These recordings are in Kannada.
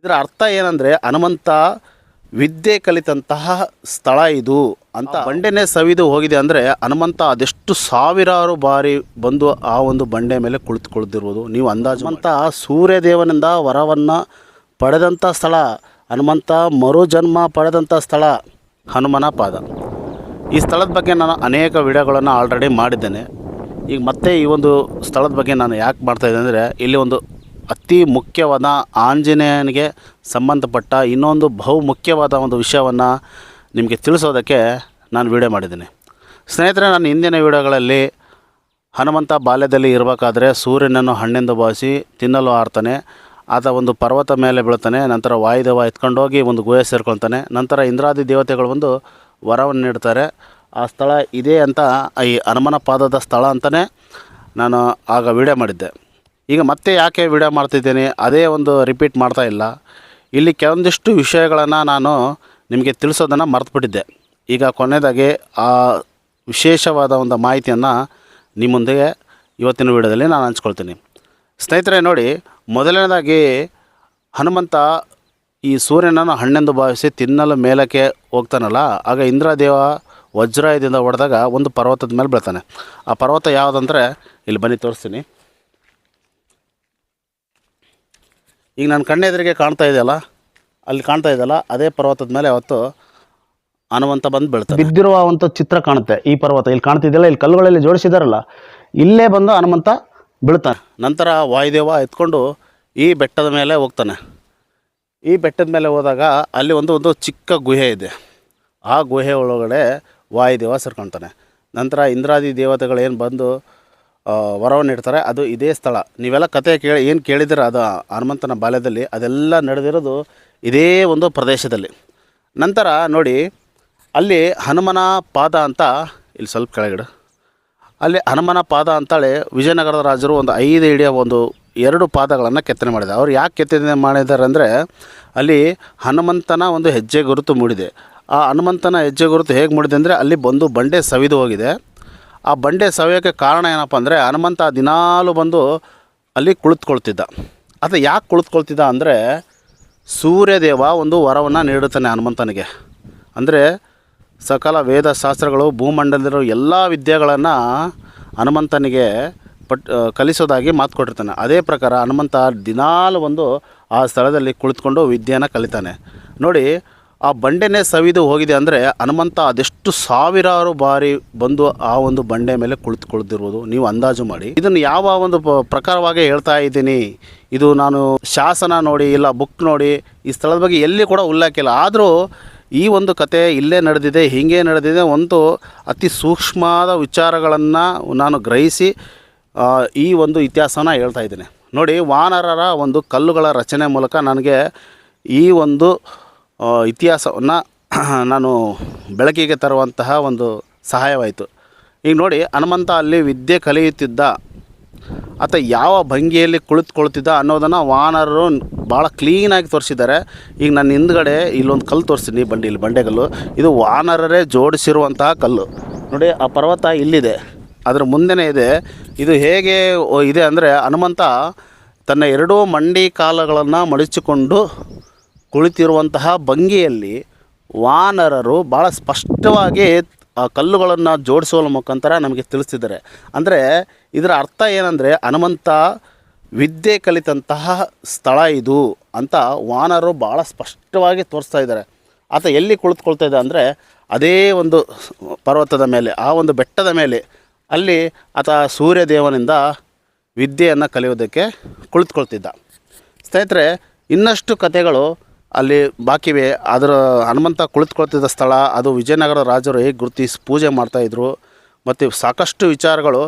ಇದರ ಅರ್ಥ ಏನಂದರೆ ಹನುಮಂತ ವಿದ್ಯೆ ಕಲಿತಂತಹ ಸ್ಥಳ ಇದು ಅಂತ. ಬಂಡೆನೇ ಸವಿದು ಹೋಗಿದೆ ಅಂದರೆ ಹನುಮಂತ ಅದೆಷ್ಟು ಸಾವಿರಾರು ಬಾರಿ ಬಂದು ಆ ಒಂದು ಬಂಡೆ ಮೇಲೆ ಕುಳಿತುಕೊಳ್ಳದಿರ್ಬೋದು ನೀವು ಅಂದಾಜು. ಹನುಮಂತ ಸೂರ್ಯದೇವನಿಂದ ವರವನ್ನು ಪಡೆದಂಥ ಸ್ಥಳ, ಹನುಮಂತ ಮರುಜನ್ಮ ಪಡೆದಂಥ ಸ್ಥಳ ಹನುಮನ ಪಾದ. ಈ ಸ್ಥಳದ ಬಗ್ಗೆ ನಾನು ಅನೇಕ ವಿಡಿಯೋಗಳನ್ನು ಆಲ್ರೆಡಿ ಮಾಡಿದ್ದೇನೆ. ಈಗ ಮತ್ತೆ ಈ ಒಂದು ಸ್ಥಳದ ಬಗ್ಗೆ ನಾನು ಯಾಕೆ ಮಾಡ್ತಾಯಿದ್ದೆ ಅಂದರೆ, ಇಲ್ಲಿ ಒಂದು ಅತಿ ಮುಖ್ಯವಾದ ಆಂಜನೇಯನಿಗೆ ಸಂಬಂಧಪಟ್ಟ ಇನ್ನೊಂದು ಬಹುಮುಖ್ಯವಾದ ಒಂದು ವಿಷಯವನ್ನು ನಿಮಗೆ ತಿಳಿಸೋದಕ್ಕೆ ನಾನು ವಿಡಿಯೋ ಮಾಡಿದ್ದೀನಿ. ಸ್ನೇಹಿತರೆ, ನಾನು ಹಿಂದಿನ ವಿಡಿಯೋಗಳಲ್ಲಿ ಹನುಮಂತ ಬಾಲ್ಯದಲ್ಲಿ ಇರಬೇಕಾದ್ರೆ ಸೂರ್ಯನನ್ನು ಹಣ್ಣೆಂದು ಭಾವಿಸಿ ತಿನ್ನಲು ಆಡ್ತಾನೆ. ಆತ ಒಂದು ಪರ್ವತ ಮೇಲೆ ಬೀಳ್ತಾನೆ. ನಂತರ ವಾಯುದೇವ ಎತ್ಕೊಂಡೋಗಿ ಒಂದು ಗುಹೆ ಸೇರ್ಕೊಳ್ತಾನೆ. ನಂತರ ಇಂದ್ರಾದಿ ದೇವತೆಗಳು ಒಂದು ವರವನ್ನು ನೀಡ್ತಾರೆ. ಆ ಸ್ಥಳ ಇದೆ ಅಂತ, ಈ ಹನುಮನ ಪಾದದ ಸ್ಥಳ ಅಂತಲೇ ನಾನು ಆಗ ವಿಡಿಯೋ ಮಾಡಿದ್ದೆ. ಈಗ ಮತ್ತೆ ಯಾಕೆ ವಿಡಿಯೋ ಮಾಡ್ತಿದ್ದೀನಿ, ಅದೇ ಒಂದು ರಿಪೀಟ್ ಮಾಡ್ತಾ ಇಲ್ಲ. ಇಲ್ಲಿ ಕೆಲವೊಂದಿಷ್ಟು ವಿಷಯಗಳನ್ನು ನಾನು ನಿಮಗೆ ತಿಳಿಸೋದನ್ನು ಮರೆತುಬಿಟ್ಟಿದ್ದೆ. ಈಗ ಕೊನೆಯದಾಗಿ ಆ ವಿಶೇಷವಾದ ಒಂದು ಮಾಹಿತಿಯನ್ನು ನಿಮ್ಮ ಮುಂದೆ ಇವತ್ತಿನ ವಿಡಿಯೋದಲ್ಲಿ ನಾನು ಹಂಚ್ಕೊಳ್ತೀನಿ. ಸ್ನೇಹಿತರೆ ನೋಡಿ, ಮೊದಲನೇದಾಗಿ ಹನುಮಂತ ಈ ಸೂರ್ಯನನ್ನು ಹಣ್ಣೆಂದು ಭಾವಿಸಿ ತಿನ್ನಲು ಮೇಲಕ್ಕೆ ಹೋಗ್ತಾನಲ್ಲ, ಆಗ ಇಂದ್ರದೇವ ವಜ್ರಾಯದಿಂದ ಹೊಡೆದಾಗ ಒಂದು ಪರ್ವತದ ಮೇಲೆ ಬೀಳ್ತಾನೆ. ಆ ಪರ್ವತ ಯಾವುದಂದರೆ ಇಲ್ಲಿ ಬನ್ನಿ ತೋರಿಸ್ತೀನಿ. ಈಗ ನನ್ನ ಕಣ್ಣೆದುರಿಗೆ ಕಾಣ್ತಾ ಇದೆಯಲ್ಲ, ಅಲ್ಲಿ ಕಾಣ್ತಾ ಇದೆಯಲ್ಲ, ಅದೇ ಪರ್ವತದ ಮೇಲೆ ಅವತ್ತು ಹನುಮಂತ ಬಂದು ಬೀಳ್ತಾನೆ. ಬಿದ್ದಿರುವ ಒಂದು ಚಿತ್ರ ಕಾಣುತ್ತೆ. ಈ ಪರ್ವತ ಇಲ್ಲಿ ಕಾಣ್ತಿದೆಯಲ್ಲ, ಇಲ್ಲಿ ಕಲ್ಲುಗಳಲ್ಲಿ ಜೋಡಿಸಿದಾರಲ್ಲ, ಇಲ್ಲೇ ಬಂದು ಹನುಮಂತ ಬೀಳ್ತಾನೆ. ನಂತರ ವಾಯುದೇವ ಎತ್ಕೊಂಡು ಈ ಬೆಟ್ಟದ ಮೇಲೆ ಹೋಗ್ತಾನೆ. ಈ ಬೆಟ್ಟದ ಮೇಲೆ ಹೋದಾಗ ಅಲ್ಲಿ ಒಂದು ಚಿಕ್ಕ ಗುಹೆ ಇದೆ. ಆ ಗುಹೆ ಒಳಗಡೆ ವಾಯುದೇವ ಸೇರ್ಕೊಳ್ತಾನೆ. ನಂತರ ಇಂದ್ರಾದಿ ದೇವತೆಗಳು ಏನು ಬಂದು ವರವನ್ನು ಇಡ್ತಾರೆ, ಅದು ಇದೇ ಸ್ಥಳ. ನೀವೆಲ್ಲ ಕತೆ ಏನು ಕೇಳಿದ್ದೀರ, ಅದು ಹನುಮಂತನ ಬಾಲ್ಯದಲ್ಲಿ ಅದೆಲ್ಲ ನಡೆದಿರೋದು ಇದೇ ಒಂದು ಪ್ರದೇಶದಲ್ಲಿ. ನಂತರ ನೋಡಿ, ಅಲ್ಲಿ ಹನುಮನ ಪಾದ ಅಂತ, ಇಲ್ಲಿ ಸ್ವಲ್ಪ ಕೆಳಗಡೆ ಅಲ್ಲಿ ಹನುಮನ ಪಾದ ಅಂತೇಳಿ ವಿಜಯನಗರದ ರಾಜರು ಒಂದು 5 ಅಡಿಯ ಒಂದು 2 ಪಾದಗಳನ್ನು ಕೆತ್ತನೆ ಮಾಡಿದೆ. ಅವ್ರು ಯಾಕೆ ಕೆತ್ತನೆ ಮಾಡಿದ್ದಾರೆ ಅಂದರೆ, ಅಲ್ಲಿ ಹನುಮಂತನ ಒಂದು ಹೆಜ್ಜೆ ಗುರುತು ಮೂಡಿದೆ. ಆ ಹನುಮಂತನ ಹೆಜ್ಜೆ ಗುರುತು ಹೇಗೆ ಮೂಡಿದೆ ಅಂದರೆ, ಅಲ್ಲಿ ಬಂದು ಬಂಡೆ ಸವಿದು ಹೋಗಿದೆ. ಆ ಬಂಡೆ ಸವಿಯೋಕ್ಕೆ ಕಾರಣ ಏನಪ್ಪ ಅಂದರೆ, ಹನುಮಂತ ದಿನಾಲು ಬಂದು ಅಲ್ಲಿ ಕುಳಿತುಕೊಳ್ತಿದ್ದ. ಅದು ಯಾಕೆ ಕುಳಿತುಕೊಳ್ತಿದ್ದ ಅಂದರೆ, ಸೂರ್ಯದೇವ ಒಂದು ವರವನ್ನು ನೀಡುತ್ತಾನೆ ಹನುಮಂತನಿಗೆ. ಅಂದರೆ ಸಕಲ ವೇದ ಶಾಸ್ತ್ರಗಳು, ಭೂಮಂಡಲದಲ್ಲಿರೋ ಎಲ್ಲ ವಿದ್ಯೆಗಳನ್ನು ಹನುಮಂತನಿಗೆ ಕಲಿಸೋದಾಗಿ ಮಾತು ಕೊಟ್ಟಿರ್ತಾನೆ. ಅದೇ ಪ್ರಕಾರ ಹನುಮಂತ ದಿನಾಲು ಒಂದು ಆ ಸ್ಥಳದಲ್ಲಿ ಕುಳಿತುಕೊಂಡು ವಿದ್ಯೆಯನ್ನು ಕಲಿತಾನೆ. ನೋಡಿ, ಆ ಬಂಡೆನೇ ಸವಿದು ಹೋಗಿದೆ ಅಂದರೆ ಹನುಮಂತ ಅದೆಷ್ಟು ಸಾವಿರಾರು ಬಾರಿ ಬಂದು ಆ ಒಂದು ಬಂಡೆ ಮೇಲೆ ಕುಳಿತುಕೊಳ್ಳದಿರ್ಬೋದು ನೀವು ಅಂದಾಜು ಮಾಡಿ. ಇದನ್ನು ಯಾವ ಒಂದು ಪ್ರಕಾರವಾಗಿ ಹೇಳ್ತಾ ಇದ್ದೀನಿ, ಇದು ನಾನು ಶಾಸನ ನೋಡಿ ಇಲ್ಲ ಬುಕ್ ನೋಡಿ ಈ ಸ್ಥಳದ ಬಗ್ಗೆ ಎಲ್ಲಿ ಕೂಡ ಉಲ್ಲೇಖಿಲ್ಲ. ಆದರೂ ಈ ಒಂದು ಕತೆ ಇಲ್ಲೇ ನಡೆದಿದೆ, ಹೀಗೆ ನಡೆದಿದೆ, ಒಂದು ಅತಿ ಸೂಕ್ಷ್ಮವಾದ ವಿಚಾರಗಳನ್ನು ನಾನು ಗ್ರಹಿಸಿ ಈ ಒಂದು ಇತಿಹಾಸನ ಹೇಳ್ತಾ ಇದ್ದೀನಿ. ನೋಡಿ, ವಾನರರ ಒಂದು ಕಲ್ಲುಗಳ ರಚನೆ ಮೂಲಕ ನನಗೆ ಈ ಒಂದು ಇತಿಹಾಸವನ್ನು ನಾನು ಬೆಳಕಿಗೆ ತರುವಂತಹ ಒಂದು ಸಹಾಯವಾಯಿತು. ಈಗ ನೋಡಿ, ಹನುಮಂತ ಅಲ್ಲಿ ವಿದ್ಯೆ ಕಲಿಯುತ್ತಿದ್ದ, ಆತ ಯಾವ ಭಂಗಿಯಲ್ಲಿ ಕುಳಿತುಕೊಳ್ತಿದ್ದ ಅನ್ನೋದನ್ನು ವಾನರರು ಭಾಳ ಕ್ಲೀನಾಗಿ ತೋರಿಸಿದ್ದಾರೆ. ಈಗ ನನ್ನ ಹಿಂದ್ಗಡೆ ಇಲ್ಲೊಂದು ಕಲ್ಲು ತೋರಿಸ್ತೀನಿ, ಇಲ್ಲಿ ಬಂಡೆಕಲ್ಲು. ಇದು ವಾನರರೇ ಜೋಡಿಸಿರುವಂತಹ ಕಲ್ಲು. ನೋಡಿ, ಆ ಪರ್ವತ ಇಲ್ಲಿದೆ, ಅದರ ಮುಂದೆನೇ ಇದೆ. ಇದು ಹೇಗೆ ಇದೆ ಅಂದರೆ, ಹನುಮಂತ ತನ್ನ 2 ಮಂಡಿ ಕಾಲುಗಳನ್ನು ಮಡಚಿಕೊಂಡು ಕುಳಿತಿರುವಂತಹ ಭಂಗಿಯಲ್ಲಿ ವಾನರರು ಭಾಳ ಸ್ಪಷ್ಟವಾಗಿ ಆ ಕಲ್ಲುಗಳನ್ನು ಜೋಡಿಸುವ ಮುಖಾಂತರ ನಮಗೆ ತಿಳಿಸ್ತಿದ್ದಾರೆ. ಅಂದರೆ ಇದರ ಅರ್ಥ ಏನಂದರೆ, ಹನುಮಂತ ವಿದ್ಯೆ ಕಲಿತಂತಹ ಸ್ಥಳ ಇದು ಅಂತ ವಾನರರು ಭಾಳ ಸ್ಪಷ್ಟವಾಗಿ ತೋರಿಸ್ತಾ ಇದ್ದಾರೆ. ಆತ ಎಲ್ಲಿ ಕುಳಿತುಕೊಳ್ತಾ ಇದ್ದ ಅಂದರೆ, ಅದೇ ಒಂದು ಪರ್ವತದ ಮೇಲೆ, ಆ ಒಂದು ಬೆಟ್ಟದ ಮೇಲೆ, ಅಲ್ಲಿ ಆತ ಸೂರ್ಯದೇವನಿಂದ ವಿದ್ಯೆಯನ್ನು ಕಲಿಯೋದಕ್ಕೆ ಕುಳಿತುಕೊಳ್ತಿದ್ದ. ಸ್ನೇಹಿತರೆ, ಇನ್ನಷ್ಟು ಕಥೆಗಳು ಅಲ್ಲಿ ಬಾಕಿವೆ. ಅದರ ಹನುಮಂತ ಕುಳಿತುಕೊಳ್ತಿದ್ದ ಸ್ಥಳ ಅದು ವಿಜಯನಗರ ರಾಜರು ಹೇಗೆ ಗುರುತಿಸಿ ಪೂಜೆ ಮಾಡ್ತಾಯಿದ್ರು ಮತ್ತು ಸಾಕಷ್ಟು ವಿಚಾರಗಳು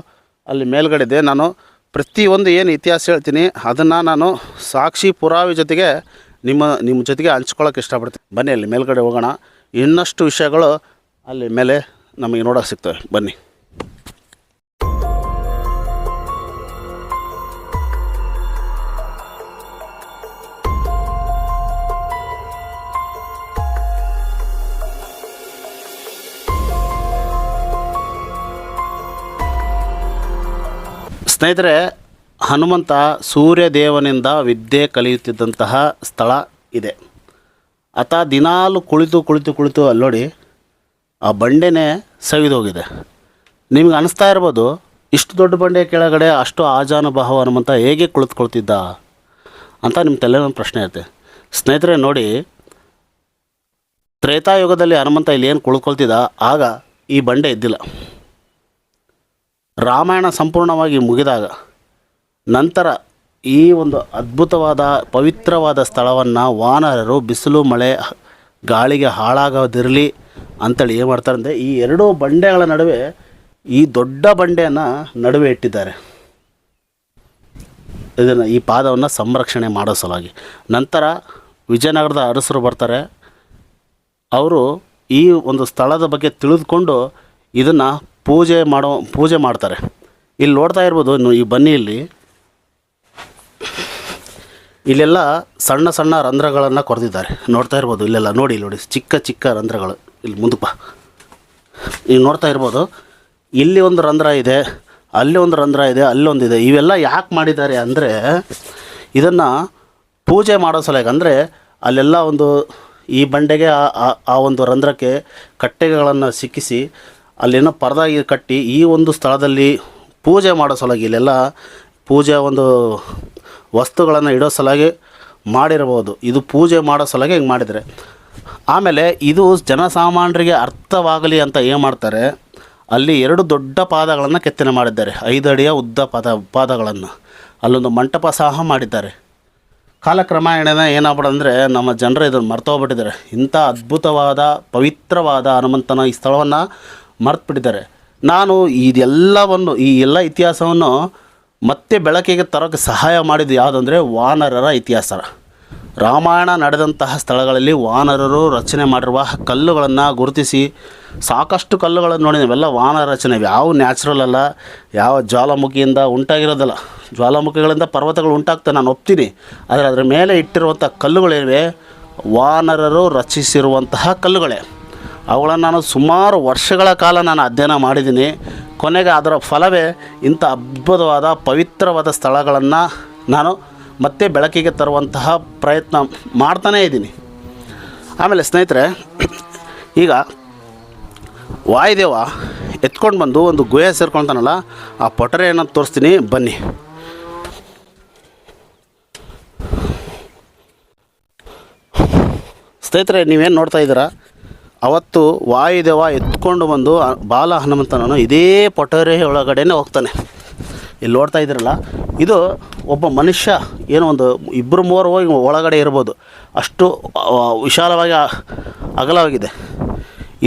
ಅಲ್ಲಿ ಮೇಲ್ಗಡೆ ಇದೆ. ನಾನು ಪ್ರತಿಯೊಂದು ಏನು ಇತಿಹಾಸ ಹೇಳ್ತೀನಿ ಅದನ್ನು ನಾನು ಸಾಕ್ಷಿ ಪುರಾವೆ ಜೊತೆಗೆ ನಿಮ್ಮ ಜೊತೆಗೆ ಹಂಚ್ಕೊಳ್ಳೋಕೆ ಇಷ್ಟಪಡ್ತೀನಿ. ಬನ್ನಿ, ಅಲ್ಲಿ ಮೇಲ್ಗಡೆ ಹೋಗೋಣ. ಇನ್ನಷ್ಟು ವಿಷಯಗಳು ಅಲ್ಲಿ ಮೇಲೆ ನಮಗೆ ನೋಡೋಕೆ ಸಿಗ್ತವೆ. ಬನ್ನಿ. ಸ್ನೇಹಿತರೆ, ಹನುಮಂತ ಸೂರ್ಯದೇವನಿಂದ ವಿದ್ಯೆ ಕಲಿಯುತ್ತಿದ್ದಂತಹ ಸ್ಥಳ ಇದೆ. ಆತ ದಿನಾಲು ಕುಳಿತು ಅಲ್ಲಿ ನೋಡಿ ಆ ಬಂಡೆನೇ ಸವಿದೋಗಿದೆ. ನಿಮ್ಗೆ ಅನಿಸ್ತಾ ಇರ್ಬೋದು, ಇಷ್ಟು ದೊಡ್ಡ ಬಂಡೆ ಕೆಳಗಡೆ ಅಷ್ಟು ಆಜಾನುಬಾಹು ಹನುಮಂತ ಹೇಗೆ ಕುಳಿತುಕೊಳ್ತಿದ್ದ ಅಂತ ನಿಮ್ಮ ತಲೆ ಒಂದು ಪ್ರಶ್ನೆ ಇರುತ್ತೆ. ಸ್ನೇಹಿತರೆ ನೋಡಿ, ತ್ರೇತಾಯುಗದಲ್ಲಿ ಹನುಮಂತ ಇಲ್ಲಿ ಏನು ಕುಳಿತುಕೊಳ್ತಿದ್ದ, ಆಗ ಈ ಬಂಡೆ ಇದ್ದಿಲ್ಲ. ರಾಮಾಯಣ ಸಂಪೂರ್ಣವಾಗಿ ಮುಗಿದಾಗ ನಂತರ ಈ ಒಂದು ಅದ್ಭುತವಾದ ಪವಿತ್ರವಾದ ಸ್ಥಳವನ್ನು ವಾನರರು ಬಿಸಿಲು ಮಳೆ ಗಾಳಿಗೆ ಹಾಳಾಗೋದಿರಲಿ ಅಂತೇಳಿ ಏನು ಮಾಡ್ತಾರೆ ಅಂದರೆ, ಈ ಎರಡೂ ಬಂಡೆಗಳ ನಡುವೆ ಈ ದೊಡ್ಡ ಬಂಡೆಯನ್ನು ನಡುವೆ ಇಟ್ಟಿದ್ದಾರೆ. ಇದನ್ನು ಈ ಪಾದವನ್ನು ಸಂರಕ್ಷಣೆ ಮಾಡೋ ಸಲುವಾಗಿ. ನಂತರ ವಿಜಯನಗರದ ಅರಸರು ಬರ್ತಾರೆ. ಅವರು ಈ ಒಂದು ಸ್ಥಳದ ಬಗ್ಗೆ ತಿಳಿದುಕೊಂಡು ಇದನ್ನು ಪೂಜೆ ಮಾಡ್ತಾರೆ. ಇಲ್ಲಿ ನೋಡ್ತಾ ಇರ್ಬೋದು, ಈ ಬನ್ನಿಯಲ್ಲಿ ಇಲ್ಲೆಲ್ಲ ಸಣ್ಣ ಸಣ್ಣ ರಂಧ್ರಗಳನ್ನು ಕೊರೆದಿದ್ದಾರೆ. ನೋಡ್ತಾ ಇರ್ಬೋದು, ಇಲ್ಲೆಲ್ಲ ನೋಡಿ ಚಿಕ್ಕ ಚಿಕ್ಕ ರಂಧ್ರಗಳು. ಇಲ್ಲಿ ಮುಂದಕ್ಕೆ ಈಗ ನೋಡ್ತಾ ಇರ್ಬೋದು, ಇಲ್ಲಿ ಒಂದು ರಂಧ್ರ ಇದೆ, ಅಲ್ಲಿ ಒಂದು ರಂಧ್ರ ಇದೆ, ಅಲ್ಲೊಂದಿದೆ. ಇವೆಲ್ಲ ಯಾಕೆ ಮಾಡಿದ್ದಾರೆ ಅಂದರೆ, ಇದನ್ನು ಪೂಜೆ ಮಾಡೋ ಸಲುವಾಗಿ. ಅಂದರೆ ಅಲ್ಲೆಲ್ಲ ಒಂದು ಈ ಬಂಡೆಗೆ ಆ ಒಂದು ರಂಧ್ರಕ್ಕೆ ಕಟ್ಟೆಗಳನ್ನು ಸಿಕ್ಕಿಸಿ ಅಲ್ಲೇನೋ ಪರದಾಗಿ ಕಟ್ಟಿ ಈ ಒಂದು ಸ್ಥಳದಲ್ಲಿ ಪೂಜೆ ಮಾಡೋ ಸಲುವಾಗಿ, ಇಲ್ಲೆಲ್ಲ ಪೂಜೆ ಒಂದು ವಸ್ತುಗಳನ್ನು ಇಡೋ ಸಲುವಾಗಿ ಮಾಡಿರ್ಬೋದು. ಇದು ಪೂಜೆ ಮಾಡೋ ಸಲುವಾಗಿ ಹಿಂಗೆ ಮಾಡಿದರೆ. ಆಮೇಲೆ ಇದು ಜನಸಾಮಾನ್ಯರಿಗೆ ಅರ್ಥವಾಗಲಿ ಅಂತ ಏನು ಮಾಡ್ತಾರೆ, ಅಲ್ಲಿ 2 ದೊಡ್ಡ ಪಾದಗಳನ್ನು ಕೆತ್ತನೆ ಮಾಡಿದ್ದಾರೆ. 5 ಅಡಿಯ ಉದ್ದ ಪಾದಗಳನ್ನು ಅಲ್ಲೊಂದು ಮಂಟಪ ಸಹ ಮಾಡಿದ್ದಾರೆ. ಕಾಲಕ್ರಮೇಣ ಏನಾಗ್ಬಿಡಂದರೆ, ನಮ್ಮ ಜನರು ಇದನ್ನು ಮರ್ತೋಗ್ಬಿಟ್ಟಿದ್ದಾರೆ. ಇಂಥ ಅದ್ಭುತವಾದ ಪವಿತ್ರವಾದ ಹನುಮಂತನ ಈ ಸ್ಥಳವನ್ನು ಮರ್ತುಬಿಟ್ಟಿದ್ದಾರೆ. ನಾನು ಈ ಎಲ್ಲ ಇತಿಹಾಸವನ್ನು ಮತ್ತೆ ಬೆಳಕಿಗೆ ತರೋಕ್ಕೆ ಸಹಾಯ ಮಾಡಿದ್ದು ಯಾವುದಂದರೆ, ವಾನರರ ಇತಿಹಾಸ. ರಾಮಾಯಣ ನಡೆದಂತಹ ಸ್ಥಳಗಳಲ್ಲಿ ವಾನರರು ರಚನೆ ಮಾಡಿರುವ ಕಲ್ಲುಗಳನ್ನು ಗುರುತಿಸಿ, ಸಾಕಷ್ಟು ಕಲ್ಲುಗಳನ್ನು ನೋಡಿ. ನಾವೆಲ್ಲ ವಾನರ ರಚನೆ, ಯಾವ ನ್ಯಾಚುರಲ್ ಅಲ್ಲ, ಯಾವ ಜ್ವಾಲಾಮುಖಿಯಿಂದ ಉಂಟಾಗಿರೋದಲ್ಲ. ಜ್ವಾಲಾಮುಖಿಗಳಿಂದ ಪರ್ವತಗಳು ಉಂಟಾಗ್ತವೆ, ನಾನು ಒಪ್ತೀನಿ. ಆದರೆ ಅದರ ಮೇಲೆ ಇಟ್ಟಿರುವಂಥ ಕಲ್ಲುಗಳಿವೆ, ವಾನರರು ರಚಿಸಿರುವಂತಹ ಕಲ್ಲುಗಳೇ. ಅವುಗಳನ್ನು ನಾನು ಸುಮಾರು ವರ್ಷಗಳ ಕಾಲ ಅಧ್ಯಯನ ಮಾಡಿದ್ದೀನಿ. ಕೊನೆಗೆ ಅದರ ಫಲವೇ ಇಂಥ ಅದ್ಭುತವಾದ ಪವಿತ್ರವಾದ ಸ್ಥಳಗಳನ್ನು ನಾನು ಮತ್ತೆ ಬೆಳಕಿಗೆ ತರುವಂತಹ ಪ್ರಯತ್ನ ಮಾಡ್ತಾನೇ ಇದ್ದೀನಿ. ಆಮೇಲೆ ಸ್ನೇಹಿತರೆ, ಈಗ ವಾಯುದೇವ ಎತ್ಕೊಂಡು ಬಂದು ಒಂದು ಗುಹೆ ಸೇರ್ಕೊಳ್ತಾನಲ್ಲ, ಆ ಪೊಟರೆಯನ್ನು ತೋರಿಸ್ತೀನಿ ಬನ್ನಿ. ಸ್ನೇಹಿತರೆ, ನೀವೇನು ನೋಡ್ತಾ ಇದ್ದೀರಾ, ಅವತ್ತು ವಾಯುದೇವ ಎತ್ಕೊಂಡು ಬಂದು ಬಾಲ ಹನುಮಂತನನ್ನು ಇದೇ ಪೊಟರೆ ಒಳಗಡೆನೇ ಹೋಗ್ತಾನೆ. ಇಲ್ಲಿ ನೋಡ್ತಾ ಇದ್ದೀರಲ್ಲ, ಇದು ಒಬ್ಬ ಮನುಷ್ಯ ಏನೋ ಒಂದು 2-3 ಹೋಗಿ ಒಳಗಡೆ ಇರ್ಬೋದು, ಅಷ್ಟು ವಿಶಾಲವಾಗಿ ಅಗಲವಾಗಿದೆ.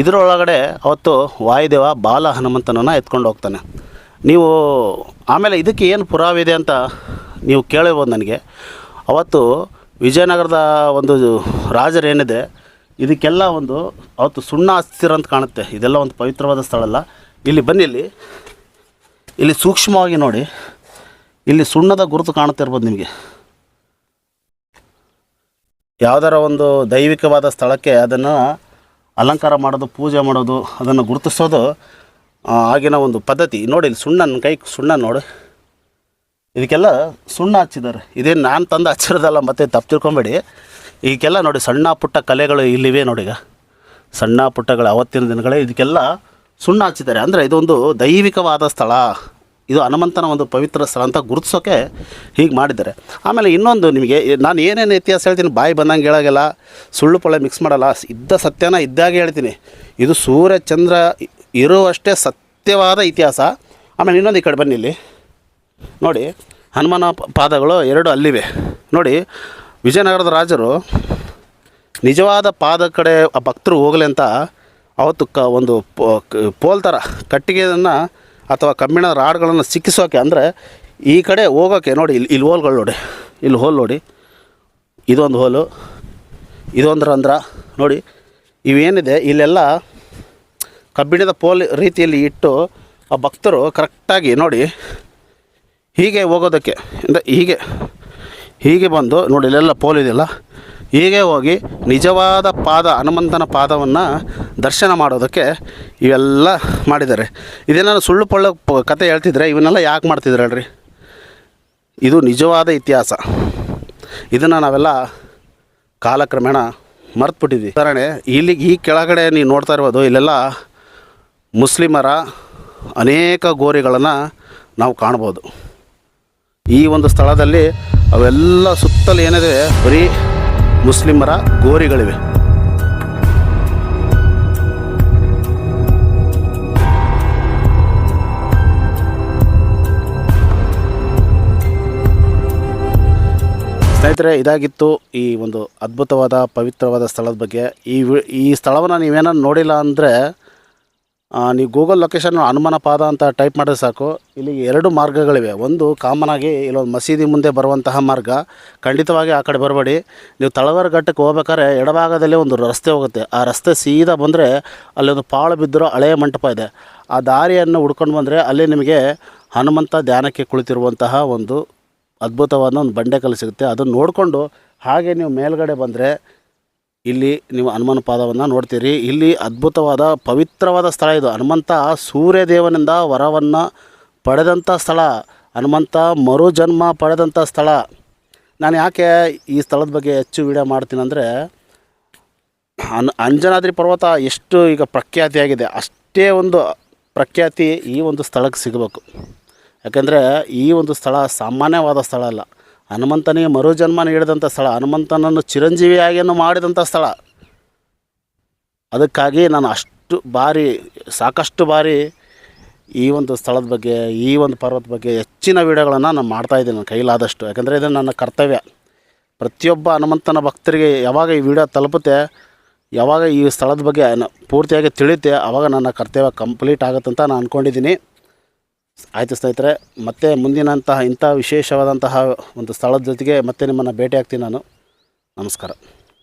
ಇದರೊಳಗಡೆ ಅವತ್ತು ವಾಯುದೇವ ಬಾಲ ಹನುಮಂತನನ್ನು ಎತ್ಕೊಂಡು ಹೋಗ್ತಾನೆ. ನೀವು ಆಮೇಲೆ ಇದಕ್ಕೆ ಏನು ಪುರಾವೆ ಇದೆ ಅಂತ ನೀವು ಕೇಳಿರ್ಬೋದು ನನಗೆ. ಅವತ್ತು ವಿಜಯನಗರದ ಒಂದು ರಾಜರೇನಿದೆ, ಇದಕ್ಕೆಲ್ಲ ಅವತ್ತು ಸುಣ್ಣ ಹಚ್ತಿರಂತ ಕಾಣುತ್ತೆ. ಇದೆಲ್ಲ ಒಂದು ಪವಿತ್ರವಾದ ಸ್ಥಳ ಅಲ್ಲ. ಇಲ್ಲಿ ಬನ್ನಿ, ಇಲ್ಲಿ ಸೂಕ್ಷ್ಮವಾಗಿ ನೋಡಿ, ಇಲ್ಲಿ ಸುಣ್ಣದ ಗುರುತು ಕಾಣುತ್ತಿರ್ಬೋದು ನಿಮಗೆ. ಯಾವುದರ ಒಂದು ದೈವಿಕವಾದ ಸ್ಥಳಕ್ಕೆ ಅದನ್ನು ಅಲಂಕಾರ ಮಾಡೋದು, ಪೂಜೆ ಮಾಡೋದು, ಅದನ್ನು ಗುರುತಿಸೋದು ಆಗಿನ ಒಂದು ಪದ್ಧತಿ. ನೋಡಿ, ಇಲ್ಲಿ ಸುಣ್ಣ ನೋಡಿ, ಇದಕ್ಕೆಲ್ಲ ಸುಣ್ಣ ಹಚ್ಚಿದ್ದಾರೆ. ಇದೇನು ನಾನು ತಂದು ಹಚ್ಚಿರೋದಲ್ಲ, ಮತ್ತೆ ತಪ್ಪು ತಿಳ್ಕೊಬೇಡಿ. ಈಗೆಲ್ಲ ನೋಡಿ, ಸಣ್ಣ ಪುಟ್ಟ ಕಲೆಗಳು ಇಲ್ಲಿವೆ ನೋಡಿ. ಈಗ ಸಣ್ಣ ಪುಟ್ಟಗಳು ಅವತ್ತಿನ ದಿನಗಳೇ ಇದಕ್ಕೆಲ್ಲ ಸುಣ್ಣ ಹಚ್ಚಿದ್ದಾರೆ. ಅಂದರೆ ಇದೊಂದು ದೈವಿಕವಾದ ಸ್ಥಳ, ಇದು ಹನುಮಂತನ ಒಂದು ಪವಿತ್ರ ಸ್ಥಳ ಅಂತ ಗುರುತಿಸೋಕೆ ಹೀಗೆ ಮಾಡಿದ್ದಾರೆ. ಆಮೇಲೆ ಇನ್ನೊಂದು, ನಿಮಗೆ ನಾನು ಏನೇನು ಇತಿಹಾಸ ಹೇಳ್ತೀನಿ, ಬಾಯಿ ಬಂದಂಗೆ ಹೇಳೋಲ್ಲ, ಸುಳ್ಳು ಪೊಳ್ಳೆ ಮಿಕ್ಸ್ ಮಾಡಲ್ಲ, ಇದ್ದ ಸತ್ಯನ ಇದ್ದಾಗೆ ಹೇಳ್ತೀನಿ. ಇದು ಸೂರ್ಯ ಚಂದ್ರ ಇರುವಷ್ಟೇ ಸತ್ಯವಾದ ಇತಿಹಾಸ. ಆಮೇಲೆ ಇನ್ನೊಂದು ಈ ಕಡೆ ಬನ್ನಿ, ಇಲ್ಲಿ ನೋಡಿ, ಹನುಮನ ಪಾದಗಳು 2 ಅಲ್ಲಿವೆ ನೋಡಿ. ವಿಜಯನಗರದ ರಾಜರು ನಿಜವಾದ ಪಾದ ಕಡೆ ಆ ಭಕ್ತರು ಹೋಗಲಿ ಅಂತ ಅವತ್ತು ಒಂದು ಪೋಲ್ ಥರ ಕಟ್ಟಿಗೆಯನ್ನು ಅಥವಾ ಕಬ್ಬಿಣದ ರಾಡ್ಗಳನ್ನು ಸಿಕ್ಕಿಸೋಕೆ, ಅಂದರೆ ಈ ಕಡೆ ಹೋಗೋಕ್ಕೆ ನೋಡಿ, ಇಲ್ಲಿ ಹೋಲ್ಗಳು ನೋಡಿ, ಇಲ್ಲಿ ಹೋಲ್ ನೋಡಿ, ಇದೊಂದು ಹೋಲು, ಇದೊಂದು ರಂಧ್ರ ನೋಡಿ. ಇವೇನಿದೆ ಇಲ್ಲೆಲ್ಲ ಕಬ್ಬಿಣದ ಪೋಲ್ ರೀತಿಯಲ್ಲಿ ಇಟ್ಟು ಆ ಭಕ್ತರು ಕರೆಕ್ಟಾಗಿ ನೋಡಿ ಹೀಗೆ ಹೋಗೋದಕ್ಕೆ, ಅಂದರೆ ಹೀಗೆ ಬಂದು ನೋಡಿ, ಇಲ್ಲೆಲ್ಲ ಪೋಲ್ ಇದೆಯಲ್ಲ, ಹೀಗೆ ಹೋಗಿ ನಿಜವಾದ ಹನುಮಂತನ ಪಾದವನ್ನು ದರ್ಶನ ಮಾಡೋದಕ್ಕೆ ಇವೆಲ್ಲ ಮಾಡಿದ್ದಾರೆ. ಇದೇನಾದ್ರು ಸುಳ್ಳು ಪಳ್ಳು ಕತೆ ಹೇಳ್ತಿದ್ರೆ ಇವನ್ನೆಲ್ಲ ಯಾಕೆ ಮಾಡ್ತಿದ್ರು ಹೇಳ್ರಿ? ಇದು ನಿಜವಾದ ಇತಿಹಾಸ. ಇದನ್ನು ನಾವೆಲ್ಲ ಕಾಲಕ್ರಮೇಣ ಮರೆತುಬಿಟ್ಟಿದ್ವಿ. ಉದಾಹರಣೆ ಇಲ್ಲಿಗೆ ಈ ಕೆಳಗಡೆ ನೀವು ನೋಡ್ತಾ ಇರ್ಬೋದು, ಇಲ್ಲೆಲ್ಲ ಮುಸ್ಲಿಮರ ಅನೇಕ ಗೋರಿಗಳನ್ನು ನಾವು ಕಾಣ್ಬೋದು. ಈ ಒಂದು ಸ್ಥಳದಲ್ಲಿ ಅವೆಲ್ಲ ಸುತ್ತಲೂ ಏನಿದೆ ಬರೀ ಮುಸ್ಲಿಮರ ಗೋರಿಗಳಿವೆ. ಸ್ನೇಹಿತರೆ, ಇದಾಗಿತ್ತು ಈ ಒಂದು ಅದ್ಭುತವಾದ ಪವಿತ್ರವಾದ ಸ್ಥಳದ ಬಗ್ಗೆ. ಈ ಸ್ಥಳವನ್ನು ನೀವೇನಾದ್ರು ನೋಡಿಲ್ಲ ಅಂದರೆ ನೀವು ಗೂಗಲ್ ಲೊಕೇಶನ್ ಹನುಮನ ಅಂತ ಟೈಪ್ ಮಾಡಿದ್ರೆ ಸಾಕು. ಇಲ್ಲಿ 2 ಮಾರ್ಗಗಳಿವೆ. ಒಂದು ಕಾಮನಾಗಿ ಇಲ್ಲೊಂದು ಮಸೀದಿ ಮುಂದೆ ಬರುವಂತಹ ಮಾರ್ಗ, ಖಂಡಿತವಾಗಿ ಆ ಕಡೆ ಬರಬೇಡಿ. ನೀವು ತಳವಾರ ಘಟ್ಟಕ್ಕೆ ಹೋಗ್ಬೇಕಾದ್ರೆ ಎಡಭಾಗದಲ್ಲಿ ಒಂದು ರಸ್ತೆ ಹೋಗುತ್ತೆ. ಆ ರಸ್ತೆ ಸೀದಾ ಬಂದರೆ ಅಲ್ಲೊಂದು ಪಾಳು ಬಿದ್ದಿರೋ ಹಳೆಯ ಮಂಟಪ ಇದೆ. ಆ ದಾರಿಯನ್ನು ಹುಡ್ಕೊಂಡು ಬಂದರೆ ಅಲ್ಲಿ ನಿಮಗೆ ಹನುಮಂತ ಧ್ಯಾನಕ್ಕೆ ಕುಳಿತಿರುವಂತಹ ಒಂದು ಅದ್ಭುತವಾದ ಒಂದು ಬಂಡೆಕಲ್ಲು ಸಿಗುತ್ತೆ. ಅದನ್ನು ನೋಡಿಕೊಂಡು ಹಾಗೆ ನೀವು ಮೇಲ್ಗಡೆ ಬಂದರೆ ಇಲ್ಲಿ ನೀವು ಹನುಮನ ಪಾದವನ್ನು ನೋಡ್ತೀರಿ. ಇಲ್ಲಿ ಅದ್ಭುತವಾದ ಪವಿತ್ರವಾದ ಸ್ಥಳ ಇದು. ಹನುಮಂತ ಸೂರ್ಯದೇವನಿಂದ ವರವನ್ನು ಪಡೆದಂಥ ಸ್ಥಳ, ಹನುಮಂತ ಮರುಜನ್ಮ ಪಡೆದಂಥ ಸ್ಥಳ. ನಾನು ಯಾಕೆ ಈ ಸ್ಥಳದ ಬಗ್ಗೆ ಹೆಚ್ಚು ವಿಡಿಯೋ ಮಾಡ್ತೀನಿ ಅಂದರೆ, ಅಂಜನಾದ್ರಿ ಪರ್ವತ ಎಷ್ಟು ಈಗ ಪ್ರಖ್ಯಾತಿಯಾಗಿದೆ, ಅಷ್ಟೇ ಒಂದು ಪ್ರಖ್ಯಾತಿ ಈ ಒಂದು ಸ್ಥಳಕ್ಕೆ ಸಿಗಬೇಕು. ಯಾಕೆಂದರೆ ಈ ಒಂದು ಸ್ಥಳ ಸಾಮಾನ್ಯವಾದ ಸ್ಥಳ ಅಲ್ಲ. ಹನುಮಂತನಿಗೆ ಮರುಜನ್ಮ ನೀಡಿದಂಥ ಸ್ಥಳ, ಹನುಮಂತನನ್ನು ಚಿರಂಜೀವಿಯಾಗಿಯನ್ನು ಮಾಡಿದಂಥ ಸ್ಥಳ. ಅದಕ್ಕಾಗಿ ನಾನು ಸಾಕಷ್ಟು ಬಾರಿ ಈ ಒಂದು ಸ್ಥಳದ ಬಗ್ಗೆ, ಈ ಒಂದು ಪರ್ವತ ಬಗ್ಗೆ ಹೆಚ್ಚಿನ ವಿಡಿಯೋಗಳನ್ನು ನಾನು ಮಾಡ್ತಾಯಿದ್ದೀನಿ ನನ್ನ ಕೈಲಾದಷ್ಟು. ಯಾಕಂದರೆ ಇದು ನನ್ನ ಕರ್ತವ್ಯ. ಪ್ರತಿಯೊಬ್ಬ ಹನುಮಂತನ ಭಕ್ತರಿಗೆ ಯಾವಾಗ ಈ ವಿಡಿಯೋ ತಲುಪುತ್ತೆ, ಯಾವಾಗ ಈ ಸ್ಥಳದ ಬಗ್ಗೆ ಪೂರ್ತಿಯಾಗಿ ತಿಳಿಯುತ್ತೆ, ಆವಾಗ ನನ್ನ ಕರ್ತವ್ಯ ಕಂಪ್ಲೀಟ್ ಆಗುತ್ತಂತ ನಾನು ಅಂದ್ಕೊಂಡಿದ್ದೀನಿ. ಆಯಿತು ಸ್ನೇಹಿತರೆ, ಮತ್ತೆ ಮುಂದಿನಂತಹ ಇಂಥ ವಿಶೇಷವಾದಂತಹ ಒಂದು ಸ್ಥಳದ ಜೊತೆಗೆ ಮತ್ತೆ ನಿಮ್ಮನ್ನು ಭೇಟಿ ಆಗ್ತೀನಿ ನಾನು. ನಮಸ್ಕಾರ.